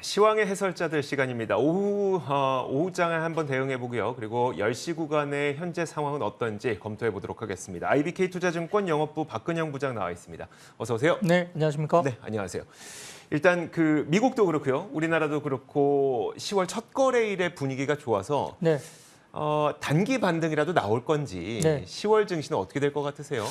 시황의 해설자들 시간입니다. 오후장에 한번 대응해 보고요. 그리고 10시 구간의 현재 상황은 어떤지 검토해 보도록 하겠습니다. IBK투자증권 영업부 박근영 부장 나와 있습니다. 어서 오세요. 네, 안녕하십니까? 네, 안녕하세요. 일단 미국도 그렇고요. 우리나라도 그렇고 10월 첫 거래일의 분위기가 좋아서 네. 단기 반등이라도 나올 건지 네. 10월 증시는 어떻게 될 것 같으세요?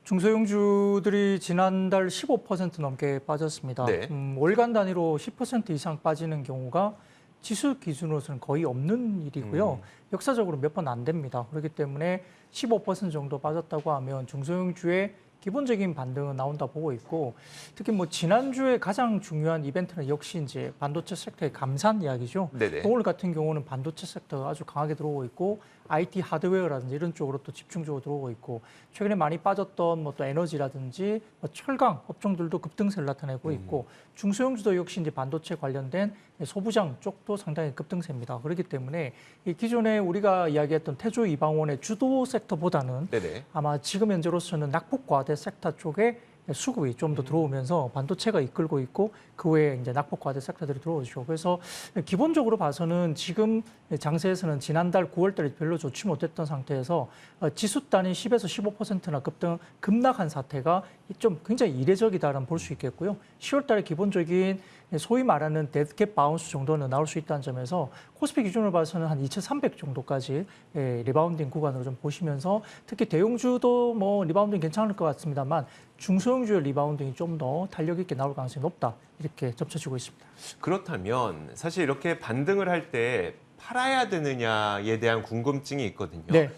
중소형주들이 지난달 15% 넘게 빠졌습니다. 네. 월간 단위로 10% 이상 빠지는 경우가 지수 기준으로서는 거의 없는 일이고요. 역사적으로 몇 번 안 됩니다. 그렇기 때문에 15% 정도 빠졌다고 하면 중소형주의 기본적인 반등은 나온다 보고 있고, 특히 지난주에 가장 중요한 이벤트는 역시 이제 반도체 섹터의 감산 이야기죠. 네네. 오늘 같은 경우는 반도체 섹터가 아주 강하게 들어오고 있고, IT 하드웨어라든지 이런 쪽으로 또 집중적으로 들어오고 있고, 최근에 많이 빠졌던 또 에너지라든지 철강 업종들도 급등세를 나타내고 있고, 중소형주도 역시 이제 반도체 관련된 소부장 쪽도 상당히 급등세입니다. 그렇기 때문에 이 기존에 우리가 이야기했던 태조 이방원의 주도 섹터보다는 네네. 아마 지금 현재로서는 낙폭과대 섹터 쪽에 수급이 좀 더 들어오면서 반도체가 이끌고 있고, 그 외에 이제 낙폭과대 섹터들이 들어오죠. 그래서 기본적으로 봐서는 지금 장세에서는 지난달 9월 달에 별로 좋지 못했던 상태에서 지수 단위 10에서 15%나 급락한 사태가 좀 굉장히 이례적이다라는 볼 수 있겠고요. 10월 달에 기본적인 소위 말하는 데드캣 바운스 정도는 나올 수 있다는 점에서 코스피 기준으로 봐서는 한 2,300 정도까지 리바운딩 구간으로 좀 보시면서, 특히 대형주도 리바운딩 괜찮을 것 같습니다만 중소형주의 리바운딩이 좀 더 탄력 있게 나올 가능성이 높다, 이렇게 접쳐지고 있습니다. 그렇다면 사실 이렇게 반등을 할 때 팔아야 되느냐에 대한 궁금증이 있거든요. 네.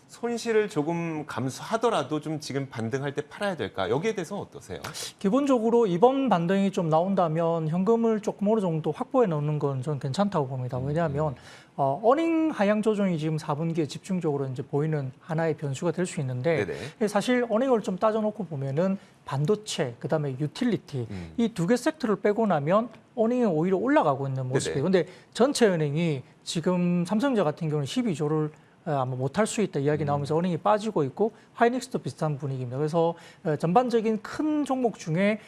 손실을 조금 감수하더라도 좀 지금 반등할 때 팔아야 될까? 여기에 대해서는 어떠세요? 기본적으로 이번 반등이 좀 나온다면 현금을 조금 어느 정도 확보해 놓는 건 저는 괜찮다고 봅니다. 왜냐하면 어닝 하향 조정이 지금 4분기에 집중적으로 이제 보이는 하나의 변수가 될 수 있는데, 네네. 사실 어닝을 좀 따져놓고 보면은 반도체, 그다음에 유틸리티 이 두 개 섹터를 빼고 나면 어닝이 오히려 올라가고 있는 모습이에요. 근데 전체 은행이 지금 삼성전자 같은 경우는 12조를 아마 못할 수 있다 이야기 나오면서 어닝이 빠지고 있고, 하이닉스도 비슷한 분위기입니다. 그래서 전반적인 큰 종목 중에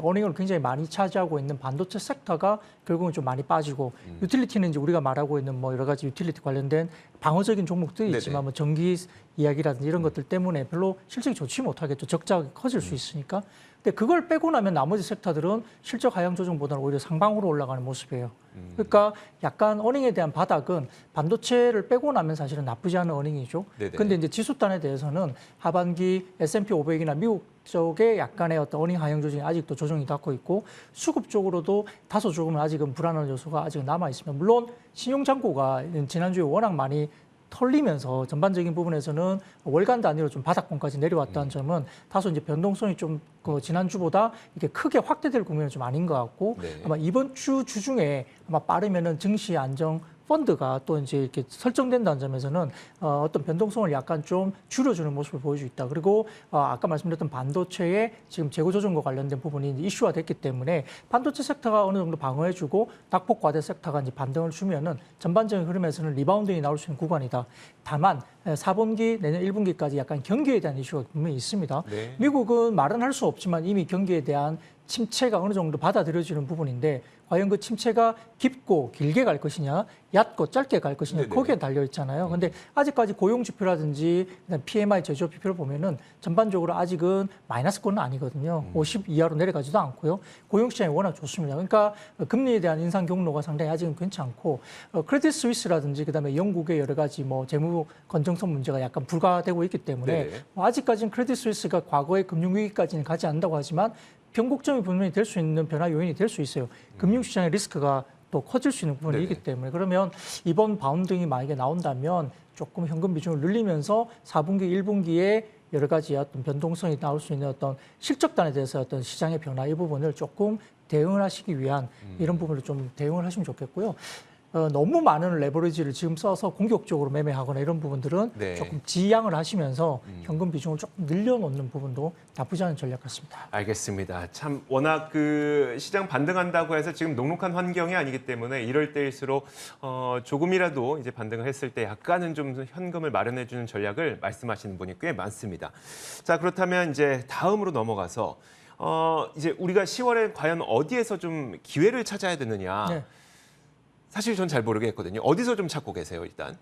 어닝을 굉장히 많이 차지하고 있는 반도체 섹터가 결국은 좀 많이 빠지고, 유틸리티는 이제 우리가 말하고 있는 여러 가지 유틸리티 관련된 방어적인 종목들이 있지만 전기 이야기라든지 이런 것들 때문에 별로 실적이 좋지 못하겠죠. 적자가 커질 수 있으니까. 근데 그걸 빼고 나면 나머지 섹터들은 실적 하향 조정보다는 오히려 상방으로 올라가는 모습이에요. 그러니까 약간 어닝에 대한 바닥은 반도체를 빼고 나면 사실은 나쁘지 않은 어닝이죠. 그런데 이제 지수단에 대해서는 하반기 S&P 500이나 미국 쪽에 약간의 어떤 어닝 하향 조정이 아직도 조정이 닿고 있고, 수급 쪽으로도 다소 조금은 아직은 불안한 요소가 아직 남아 있습니다. 물론 신용 잔고가 지난주에 워낙 많이 털리면서 전반적인 부분에서는 월간 단위로 좀 바닥권까지 내려왔다는 점은 다소 이제 변동성이 좀 지난주보다 이렇게 크게 확대될 국면은 좀 아닌 것 같고, 아마 이번 주 주중에 아마 빠르면은 증시 안정 펀드가 또 이제 이렇게 설정된다는 점에서는 어떤 변동성을 약간 좀 줄여주는 모습을 보여주고 있다. 그리고 아까 말씀드렸던 반도체의 지금 재고 조정과 관련된 부분이 이슈화 됐기 때문에 반도체 섹터가 어느 정도 방어해주고 낙폭 과대 섹터가 이제 반등을 주면은 전반적인 흐름에서는 리바운딩이 나올 수 있는 구간이다. 다만 4분기 내년 1분기까지 약간 경기에 대한 이슈가 분명히 있습니다. 미국은 말은 할 수 없지만 이미 경기에 대한 침체가 어느 정도 받아들여지는 부분인데, 과연 그 침체가 깊고 길게 갈 것이냐, 얕고 짧게 갈 것이냐, 거기에 달려 있잖아요. 근데 아직까지 고용 지표라든지 PMI 제조업 지표를 보면은 전반적으로 아직은 마이너스권은 아니거든요. 50 이하로 내려가지도 않고요. 고용 시장이 워낙 좋습니다. 그러니까 금리에 대한 인상 경로가 상당히 아직은 괜찮고, 크레딧 스위스라든지 그다음에 영국의 여러 가지 재무 건정성 문제가 약간 불가되고 있기 때문에 아직까지는 크레딧 스위스가 과거의 금융위기까지는 가지 않는다고 하지만 변곡점이 분명히 될 수 있는 변화 요인이 될 수 있어요. 금융시장의 리스크가 또 커질 수 있는 부분이 있기 때문에, 그러면 이번 바운딩이 만약에 나온다면 조금 현금 비중을 늘리면서 4분기, 1분기에 여러 가지 어떤 변동성이 나올 수 있는 어떤 실적단에 대해서 어떤 시장의 변화 이 부분을 조금 대응을 하시기 위한 이런 부분을 좀 대응을 하시면 좋겠고요. 너무 많은 레버리지를 지금 써서 공격적으로 매매하거나 이런 부분들은 조금 지양을 하시면서 현금 비중을 조금 늘려놓는 부분도 나쁘지 않은 전략 같습니다. 알겠습니다. 참 워낙 시장 반등한다고 해서 지금 녹록한 환경이 아니기 때문에 이럴 때일수록 조금이라도 이제 반등을 했을 때 약간은 좀 현금을 마련해 주는 전략을 말씀하시는 분이 꽤 많습니다. 자, 그렇다면 이제 다음으로 넘어가서 이제 우리가 10월에 과연 어디에서 좀 기회를 찾아야 되느냐. 네. 사실 전 잘 모르겠거든요. 어디서 좀 찾고 계세요, 일단?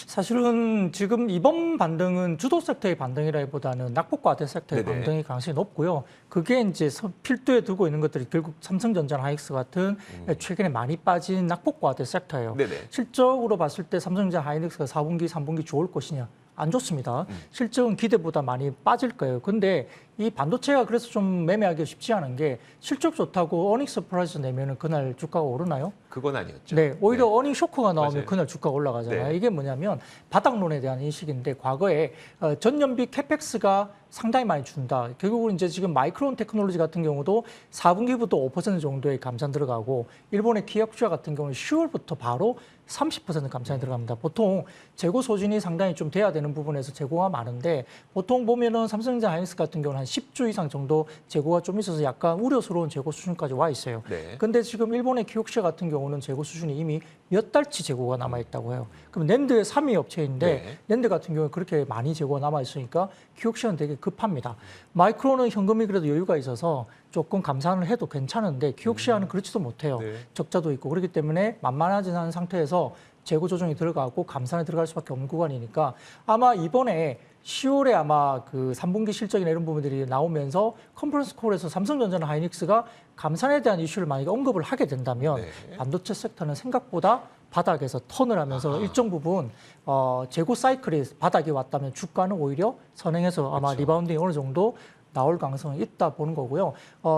사실은 지금 이번 반등은 주도 섹터의 반등이라기보다는 낙폭과대 섹터의 네네. 반등이 가능성이 높고요. 그게 이제 필두에 두고 있는 것들이 결국 삼성전자나 하이닉스 같은 최근에 많이 빠진 낙폭과대 섹터예요. 네네. 실적으로 봤을 때 삼성전자 하이닉스가 4분기, 3분기 좋을 것이냐? 안 좋습니다. 실적은 기대보다 많이 빠질 거예요. 근데 이 반도체가 그래서 좀 매매하기 쉽지 않은 게 실적 좋다고 어닝 서프라이즈 내면은 그날 주가가 오르나요? 그건 아니었죠. 네, 오히려 어닝 쇼크가 나오면 맞아요. 그날 주가가 올라가잖아요. 네. 이게 뭐냐면 바닥론에 대한 인식인데 과거에 전년비 캐펙스가 상당히 많이 준다. 결국은 이제 지금 마이크론 테크놀로지 같은 경우도 4분기부터 5% 정도의 감산 들어가고 일본의 키역슈아 같은 경우는 10월부터 바로 30% 감산이 들어갑니다. 보통 재고 소진이 상당히 좀 돼야 되는 부분에서 재고가 많은데 보통 보면은 삼성전자 하이닉스 같은 경우는 한 10주 이상 정도 재고가 좀 있어서 약간 우려스러운 재고 수준까지 와 있어요. 네. 근데 지금 일본의 키옥시아 같은 경우는 재고 수준이 이미 몇 달치 재고가 남아 있다고 해요. 그럼 낸드의 3위 업체인데 네. 낸드 같은 경우는 그렇게 많이 재고가 남아 있으니까 키옥시아는 되게 급합니다. 마이크론은 현금이 그래도 여유가 있어서 조금 감산을 해도 괜찮은데 키옥시아는 그렇지도 못해요. 네. 적자도 있고 그렇기 때문에 만만하지 않은 상태에서 재고 조정이 들어가고 감산에 들어갈 수밖에 없는 구간이니까 아마 이번에 10월에 아마 그 3분기 실적이나 이런 부분들이 나오면서 컨퍼런스 콜에서 삼성전자나 하이닉스가 감산에 대한 이슈를 만약에 언급을 하게 된다면 네. 반도체 섹터는 생각보다 바닥에서 턴을 하면서 일정 부분 재고 사이클이 바닥이 왔다면 주가는 오히려 선행해서 아마 그렇죠. 리바운딩이 어느 정도 나올 가능성이 있다 보는 거고요.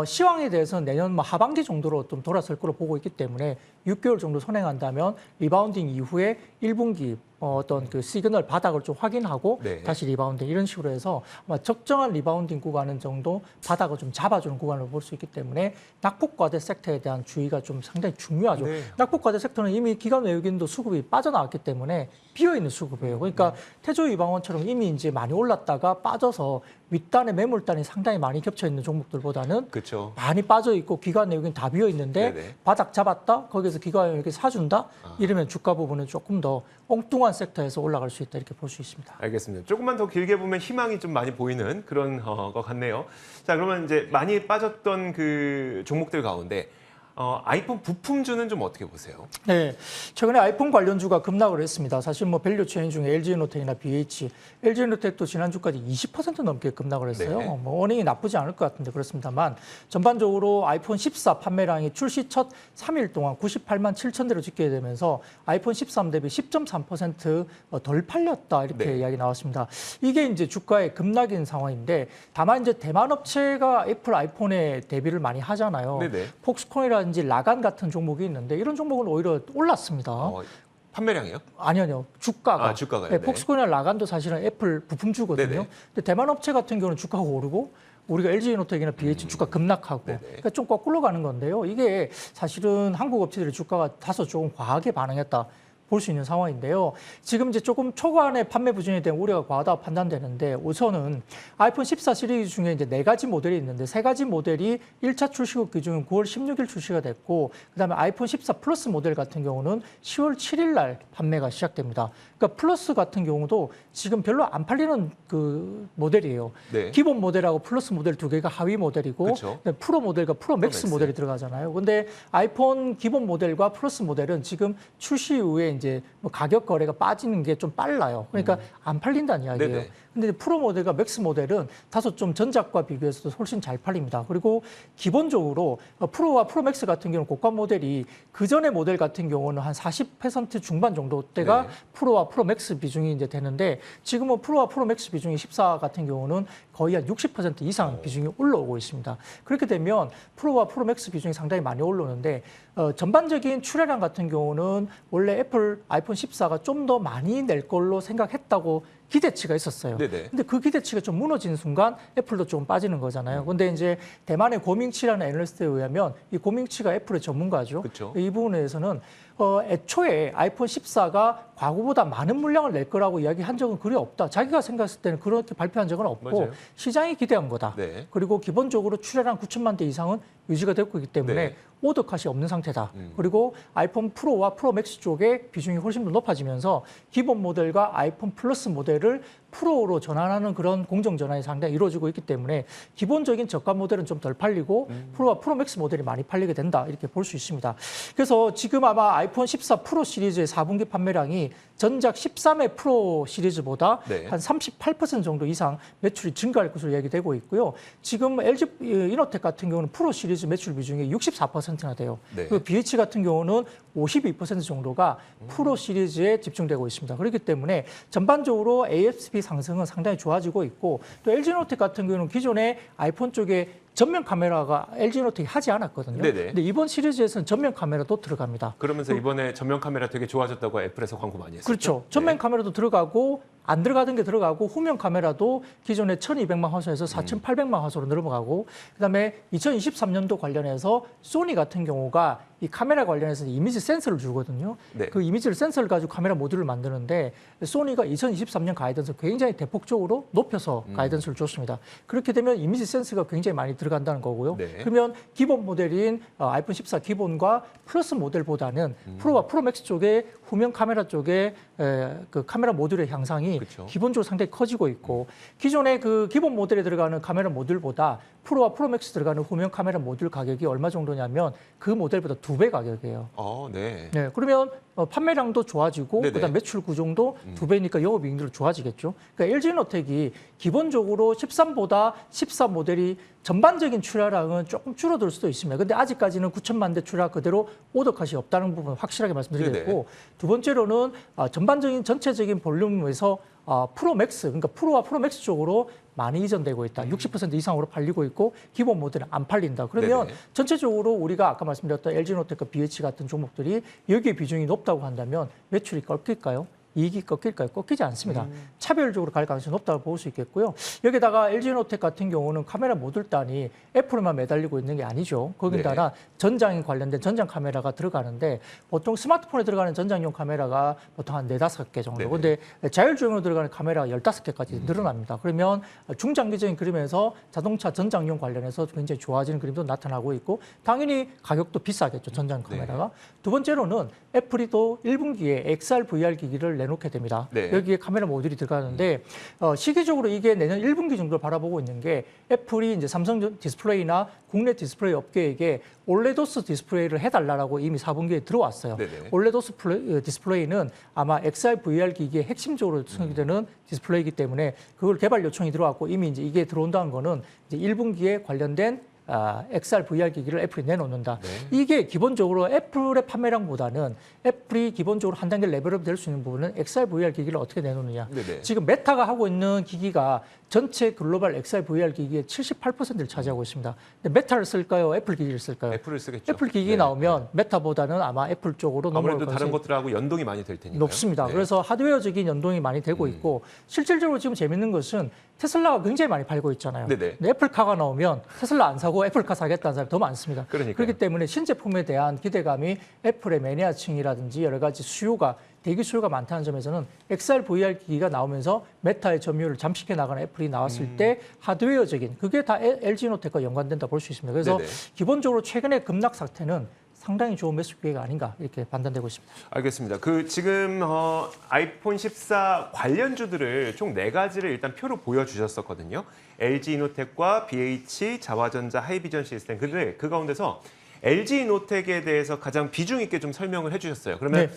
시황에 대해서는 내년 뭐 하반기 정도로 좀 돌아설 거로 보고 있기 때문에 6개월 정도 선행한다면 리바운딩 이후에 1분기 어떤 그 시그널 바닥을 좀 확인하고 네. 다시 리바운딩 이런 식으로 해서 아마 적정한 리바운딩 구간은 정도 바닥을 좀 잡아주는 구간을 볼 수 있기 때문에 낙폭과대 섹터에 대한 주의가 좀 상당히 중요하죠. 네. 낙폭과대 섹터는 이미 기관 외국인도 수급이 빠져나왔기 때문에 비어있는 수급이에요. 그러니까 태조 이방원처럼 이미 이제 많이 올랐다가 빠져서 윗단에 매물단이 상당히 많이 겹쳐 있는 종목들보다는 그렇죠. 많이 빠져 있고 기관 내역은 다 비어 있는데 네네. 바닥 잡았다 거기서 기관 내역이 사준다 이러면 주가 부분은 조금 더 엉뚱한 섹터에서 올라갈 수 있다 이렇게 볼 수 있습니다. 알겠습니다. 조금만 더 길게 보면 희망이 좀 많이 보이는 그런 것 같네요. 자, 그러면 이제 많이 빠졌던 그 종목들 가운데 아이폰 부품주는 좀 어떻게 보세요? 네, 최근에 아이폰 관련주가 급락을 했습니다. 사실 뭐 밸류 체인 중에 LG에너텍이나 BH, LG에너텍도 지난주까지 20% 넘게 급락을 했어요. 네. 뭐 어닝이 나쁘지 않을 것 같은데 그렇습니다만 전반적으로 아이폰 14 판매량이 출시 첫 3일 동안 98만 7천 대로 집계가 되면서 아이폰 13 대비 10.3%덜 팔렸다 이렇게 네. 이야기 나왔습니다. 이게 이제 주가의 급락인 상황인데 다만 이제 대만 업체가 애플 아이폰에 대비를 많이 하잖아요. 네네. 폭스콘이라든지 라간 같은 종목이 있는데 이런 종목은 오히려 올랐습니다. 판매량이요? 아니요. 주가가. 주가가요. 네, 네. 폭스콘이나 라간도 사실은 애플 부품주거든요. 네네. 근데 대만 업체 같은 경우는 주가가 오르고 우리가 LG에너텍이나 BH 주가 급락하고 네네. 그러니까 좀 거꾸로 가는 건데요. 이게 사실은 한국 업체들의 주가가 다소 조금 과하게 반응했다. 볼 수 있는 상황인데요. 지금 이제 조금 초반에 판매 부진에 대한 우려가 과하다 판단되는데 우선은 아이폰 14 시리즈 중에 이제 4가지 모델이 있는데 3가지 모델이 1차 출시국 기준은 9월 16일 출시가 됐고 그다음에 아이폰 14 플러스 모델 같은 경우는 10월 7일 날 판매가 시작됩니다. 그러니까 플러스 같은 경우도 지금 별로 안 팔리는 그 모델이에요. 네. 기본 모델하고 플러스 모델 2개가 하위 모델이고 그쵸. 프로 모델과 프로 맥스 맥스. 모델이 들어가잖아요. 근데 아이폰 기본 모델과 플러스 모델은 지금 출시 이후에 이제 뭐 가격 거래가 빠지는 게 좀 빨라요. 그러니까 안 팔린다는 이야기예요. 네네. 근데 프로 모델과 맥스 모델은 다소 좀 전작과 비교해서도 훨씬 잘 팔립니다. 그리고 기본적으로 프로와 프로 맥스 같은 경우는 고가 모델이 그 전에 모델 같은 경우는 한 40% 중반 정도 대가 네. 프로와 프로 맥스 비중이 이제 되는데 지금은 프로와 프로 맥스 비중이 14 같은 경우는 거의 한 60% 이상 비중이 올라오고 있습니다. 그렇게 되면 프로와 프로 맥스 비중이 상당히 많이 올라오는데 전반적인 출하량 같은 경우는 원래 애플 아이폰 14가 좀 더 많이 낼 걸로 생각했다고 기대치가 있었어요. 네네. 근데 그 기대치가 좀 무너지는 순간 애플도 좀 빠지는 거잖아요. 근데 이제 대만의 고밍치라는 애널리스트에 의하면 이 고밍치가 애플의 전문가죠. 그쵸. 이 부분에 대해서는 애초에 아이폰 14가 과거보다 많은 물량을 낼 거라고 이야기한 적은 그리 없다. 자기가 생각했을 때는 그렇게 발표한 적은 없고 맞아요. 시장이 기대한 거다. 네. 그리고 기본적으로 출하량 9천만 대 이상은 유지가 되고 있기 때문에 네. 오더컷이 없는 상태다. 그리고 아이폰 프로와 프로 맥스 쪽에 비중이 훨씬 더 높아지면서 기본 모델과 아이폰 플러스 모델을 프로로 전환하는 그런 공정 전환이 상당히 이루어지고 있기 때문에 기본적인 저가 모델은 좀 덜 팔리고 프로와 프로맥스 모델이 많이 팔리게 된다 이렇게 볼 수 있습니다. 그래서 지금 아마 아이폰 14 프로 시리즈의 4분기 판매량이 전작 13의 프로 시리즈보다 네. 한 38% 정도 이상 매출이 증가할 것으로 얘기되고 있고요. 지금 LG 이노텍 같은 경우는 프로 시리즈 매출 비중이 64%나 돼요. 네. 그리고 BH 같은 경우는 52% 정도가 프로 시리즈에 집중되고 있습니다. 그렇기 때문에 전반적으로 ASP 상승은 상당히 좋아지고 있고 또 LG노텍 같은 경우는 기존의 아이폰 쪽에 전면 카메라가 LG노텍이 하지 않았거든요. 네네. 근데 이번 시리즈에서는 전면 카메라도 들어갑니다. 그러면서 이번에 전면 카메라 되게 좋아졌다고 애플에서 광고 많이 했었죠. 그렇죠. 전면 네. 카메라도 들어가고 안 들어가던 게 들어가고 후면 카메라도 기존에 1200만 화소에서 4800만 화소로 늘어가고 그다음에 2023년도 관련해서 소니 같은 경우가 이 카메라 관련해서 이미지 센서를 주거든요. 네. 그 이미지 센서를 가지고 카메라 모듈을 만드는데 소니가 2023년 가이던스 굉장히 대폭적으로 높여서 가이던스를 줬습니다. 그렇게 되면 이미지 센서가 굉장히 많이 들어간다는 거고요. 네. 그러면 기본 모델인 아이폰 14 기본과 플러스 모델보다는 프로와 프로맥스 쪽에 후면 카메라 쪽에 그 카메라 모듈의 향상이 그쵸. 기본적으로 상당히 커지고 있고 기존의 그 기본 모델에 들어가는 카메라 모듈보다 프로와 프로맥스 들어가는 후면 카메라 모듈 가격이 얼마 정도냐면 그 모델보다 2배 가격이에요. 네. 네, 그러면 판매량도 좋아지고 네네. 그다음 매출 구조도 2배니까 영업이익률도 좋아지겠죠. 그러니까 LG노텍이 기본적으로 13보다 14 모델이 전반적인 출하량은 조금 줄어들 수도 있습니다. 근데 아직까지는 9천만 대 출하 그대로 오더컷이 없다는 부분 확실하게 말씀드리겠고 네네. 두 번째로는 전반적인 전체적인 볼륨에서 프로맥스, 그러니까 프로와 프로맥스 쪽으로 많이 이전되고 있다. 60% 이상으로 팔리고 있고 기본 모델은 안 팔린다. 그러면 네네. 전체적으로 우리가 아까 말씀드렸던 LG노텍과 BH 같은 종목들이 여기에 비중이 높다고 한다면 매출이 꺾일까요? 이익이 꺾일까요? 꺾이지 않습니다. 차별적으로 갈 가능성이 높다고 볼 수 있겠고요. 여기다가 LG노텍 같은 경우는 카메라 모듈단이 애플에만 매달리고 있는 게 아니죠. 거기다가 전장에 관련된 전장 카메라가 들어가는데 보통 스마트폰에 들어가는 전장용 카메라가 보통 한 4-5개 정도. 네네. 근데 자율주행으로 들어가는 카메라가 15개까지 늘어납니다. 그러면 중장기적인 그림에서 자동차 전장용 관련해서 굉장히 좋아지는 그림도 나타나고 있고 당연히 가격도 비싸겠죠. 전장 카메라가. 두 번째로는 애플이 또 1분기에 XR VR 기기를 내놓게 됩니다. 네. 여기에 카메라 모듈이 들어가는데 시기적으로 이게 내년 1분기 정도를 바라보고 있는 게 애플이 이제 삼성 디스플레이나 국내 디스플레이 업계에게 올레도스 디스플레이를 해달라고 이미 4분기에 들어왔어요. 네네. 올레도스 디스플레이는 아마 XR VR 기기의 핵심적으로 설계되는 디스플레이이기 때문에 그걸 개발 요청이 들어왔고 이미 이제 이게 들어온다는 거는 이제 1분기에 관련된 XR VR 기기를 애플이 내놓는다. 네. 이게 기본적으로 애플의 판매량보다는 애플이 기본적으로 한 단계 레벨업 될 수 있는 부분은 XR VR 기기를 어떻게 내놓느냐. 네네. 지금 메타가 하고 있는 기기가 전체 글로벌 XR VR 기기의 78%를 차지하고 있습니다. 근데 메타를 쓸까요? 애플 기기를 쓸까요? 애플을 쓰겠죠. 애플 기기 네. 나오면 메타보다는 아마 애플 쪽으로 넘어갈 아무래도 다른 가능성이 것들하고 연동이 많이 될 테니까요. 높습니다. 네. 그래서 하드웨어적인 연동이 많이 되고 있고 실질적으로 지금 재밌는 것은 테슬라가 굉장히 많이 팔고 있잖아요. 네네. 근데 애플카가 나오면 테슬라 안 사고 애플카 사겠다는 사람이 더 많습니다. 그러니까요. 그렇기 때문에 신제품에 대한 기대감이 애플의 매니아층이라든지 여러 가지 대기 수요가 많다는 점에서는 XR VR 기기가 나오면서 메타의 점유율을 잠식해 나가는 애플이 나왔을 때 하드웨어적인 그게 다 LG노텍과 연관된다 볼 수 있습니다. 그래서 네네. 기본적으로 최근의 급락 사태는 상당히 좋은 매수 기회가 아닌가 이렇게 판단되고 있습니다. 알겠습니다. 지금 아이폰 14 관련주들을 총 4가지를 일단 표로 보여주셨었거든요. LG이노텍과 BH, 자화전자, 하이비전 시스템. 근데 그 가운데서 LG이노텍에 대해서 가장 비중 있게 좀 설명을 해주셨어요. 그러면 네.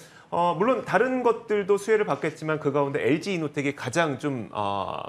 물론 다른 것들도 수혜를 받겠지만 그 가운데 LG이노텍이 가장 좀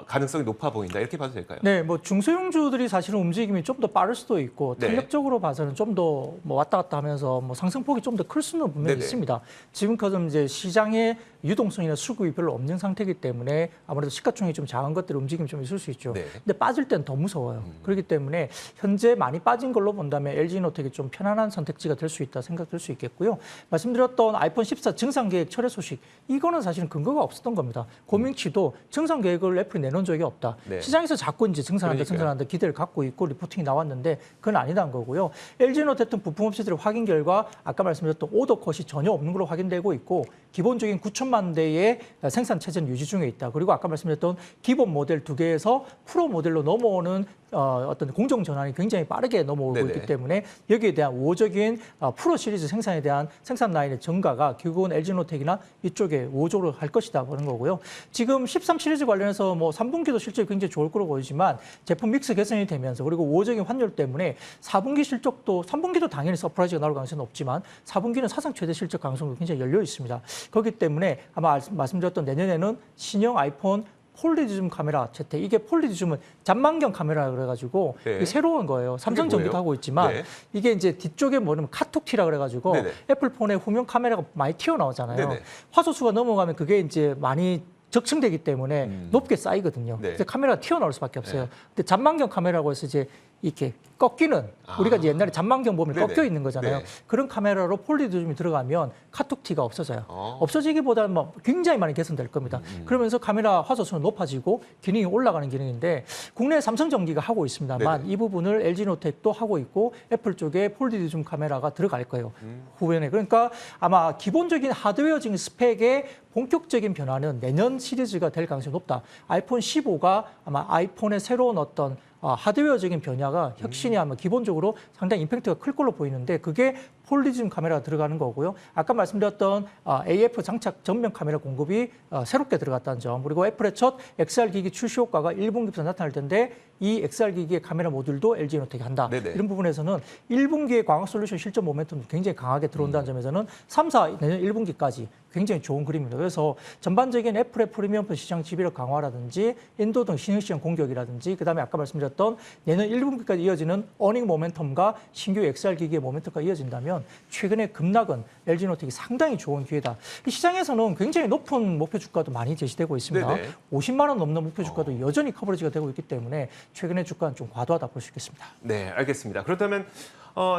가능성이 높아 보인다. 이렇게 봐도 될까요? 네, 뭐 중소형주들이 사실은 움직임이 좀 더 빠를 수도 있고 네. 탄력적으로 봐서는 좀 더 뭐 왔다 갔다 하면서 뭐 상승폭이 좀 더 클 수는 분명히 네네. 있습니다. 지금까지 이제 시장의 유동성이나 수급이 별로 없는 상태이기 때문에 아무래도 시가총액이 좀 작은 것들의 움직임이 좀 있을 수 있죠. 네. 근데 빠질 땐 더 무서워요. 그렇기 때문에 현재 많이 빠진 걸로 본다면 LG노텍이 좀 편안한 선택지가 될 수 있다 생각될 수 있겠고요. 말씀드렸던 아이폰 14 증상 계획 철회 소식 이거는 사실은 근거가 없었던 겁니다. 고명치도 증상 계획을 애플이 내놓은 적이 없다. 네. 시장에서 자꾸 이제 증산한다, 그러니까요. 증산한다 기대를 갖고 있고 리포팅이 나왔는데 그건 아니다는 거고요. LG노텍 등 부품업체들의 확인 결과 아까 말씀드렸던 오더 컷이 전혀 없는 걸로 확인되고 있고 기본적인 9천만 대의 생산 체제는 유지 중에 있다. 그리고 아까 말씀드렸던 기본 모델 2개에서 프로 모델로 넘어오는 어떤 공정 전환이 굉장히 빠르게 넘어오고 네네. 있기 때문에 여기에 대한 우호적인 프로 시리즈 생산에 대한 생산 라인의 증가가 결국은 LG노텍이나 이쪽에 우호적으로 할 것이다 그런 거고요. 지금 13 시리즈 관련해서 뭐 3분기도 실적이 굉장히 좋을 거로 보이지만 제품 믹스 개선이 되면서 그리고 우호적인 환율 때문에 4분기 실적도 3분기도 당연히 서프라이즈가 나올 가능성은 없지만 4분기는 사상 최대 실적 가능성도 굉장히 열려 있습니다. 그렇기 때문에 아마 말씀드렸던 내년에는 신형 아이폰 폴리디즘 카메라 재택 이게 폴리디즘은 잔망경 카메라 그래가지고 네. 이게 새로운 거예요. 삼성 전기도 하고 있지만 네. 이게 이제 뒤쪽에 뭐냐면 카톡티라 그래가지고 네네. 애플폰에 후면 카메라가 많이 튀어나오잖아요. 네네. 화소수가 넘어가면 그게 이제 많이 적층되기 때문에 높게 쌓이거든요. 네. 그래서 카메라가 튀어나올 수밖에 없어요. 근데 잔망경 카메라고 해서 이제 이렇게 꺾이는 우리가 이제 옛날에 잔망경 보면 네네. 꺾여 있는 거잖아요. 네. 그런 카메라로 폴리디즘이 들어가면 카톡티가 없어져요. 어. 없어지기보다는 뭐 굉장히 많이 개선될 겁니다. 그러면서 카메라 화소수는 높아지고 기능이 올라가는 기능인데 국내 삼성전기가 하고 있습니다만 네네. 이 부분을 LG노텍도 하고 있고 애플 쪽에 폴리디즘 카메라가 들어갈 거예요. 후면에. 그러니까 아마 기본적인 하드웨어적인 스펙의 본격적인 변화는 내년 시리즈가 될 가능성이 높다. 아이폰 15가 아마 아이폰의 새로운 어떤 하드웨어적인 변화가 혁신이 아마 기본적으로 상당히 임팩트가 클 걸로 보이는데 그게 폴리즘 카메라가 들어가는 거고요. 아까 말씀드렸던 AF 장착 전면 카메라 공급이 새롭게 들어갔다는 점. 그리고 애플의 첫 XR 기기 출시 효과가 1분기부터 나타날 텐데 이 XR 기기의 카메라 모듈도 LG노텍이 한다. 네네. 이런 부분에서는 1분기의 광학 솔루션 실적 모멘텀이 굉장히 강하게 들어온다는 점에서는 3, 4 내년 1분기까지 굉장히 좋은 그림입니다. 그래서 전반적인 애플의 프리미엄 시장 지배력 강화라든지 인도 등 신흥 시장 공격이라든지 그다음에 아까 말씀드렸던 내년 1분기까지 이어지는 어닝 모멘텀과 신규 XR 기기의 모멘텀과 이어진다면 최근에 급락은 LG노텍이 상당히 좋은 기회다. 이 시장에서는 굉장히 높은 목표 주가도 많이 제시되고 있습니다. 네네. 50만 원 넘는 목표 주가도 여전히 커버리지가 되고 있기 때문에 최근의 주가는 좀 과도하다 볼 수 있겠습니다. 네, 알겠습니다. 그렇다면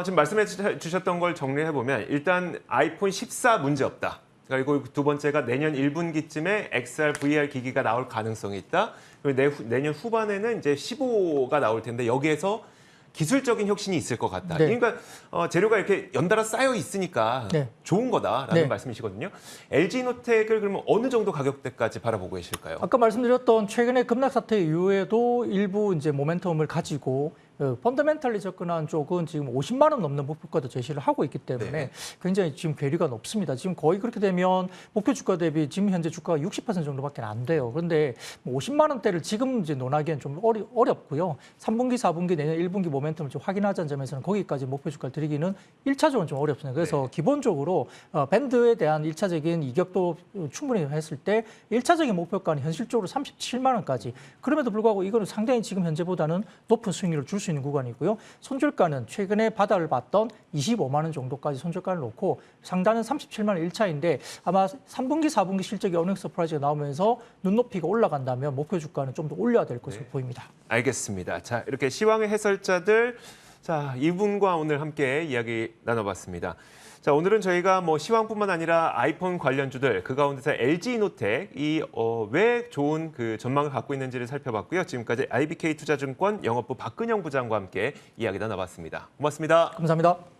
지금 말씀해 주셨던 걸 정리해 보면 일단 아이폰 14 문제 없다. 그리고 두 번째가 내년 1분기쯤에 XR, VR 기기가 나올 가능성이 있다. 그리고 내년 후반에는 이제 15가 나올 텐데 여기에서 기술적인 혁신이 있을 것 같다. 네. 그러니까 재료가 이렇게 연달아 쌓여 있으니까 네. 좋은 거다라는 네. 말씀이시거든요. LG노텍을 그러면 어느 정도 가격대까지 바라보고 계실까요? 아까 말씀드렸던 최근의 급락 사태 이후에도 일부 이제 모멘텀을 가지고 펀더멘탈리 접근한 쪽은 지금 50만 원 넘는 목표가도 제시를 하고 있기 때문에 네. 굉장히 지금 괴리가 높습니다. 지금 거의 그렇게 되면 목표 주가 대비 지금 현재 주가가 60% 정도밖에 안 돼요. 그런데 50만 원대를 지금 이제 논하기엔 좀 어렵고요. 3분기, 4분기, 내년 1분기 모멘텀을 좀 확인하자는 점에서는 거기까지 목표 주가를 드리기는 1차적으로 좀 어렵습니다. 그래서 네. 기본적으로 밴드에 대한 1차적인 이격도 충분히 했을 때 1차적인 목표가는 현실적으로 37만 원까지. 그럼에도 불구하고 이거는 상당히 지금 현재보다는 높은 수익률을 줄 수 있는 구간이고요. 손절가는 최근에 바닥을 봤던 25만 원 정도까지 손절가를 놓고 상단은 37만 원 1차인데 아마 3분기, 4분기 실적이 어닝 서프라이즈가 나오면서 눈높이가 올라간다면 목표 주가는 좀 더 올려야 될 것으로 보입니다. 알겠습니다. 자, 이렇게 시황의 해설자들 자, 이분과 오늘 함께 이야기 나눠봤습니다. 자, 오늘은 저희가 뭐 시황뿐만 아니라 아이폰 관련주들 그 가운데서 LG노텍이 왜 좋은 그 전망을 갖고 있는지를 살펴봤고요. 지금까지 IBK투자증권 영업부 박근영 부장과 함께 이야기 나눠봤습니다. 고맙습니다. 감사합니다.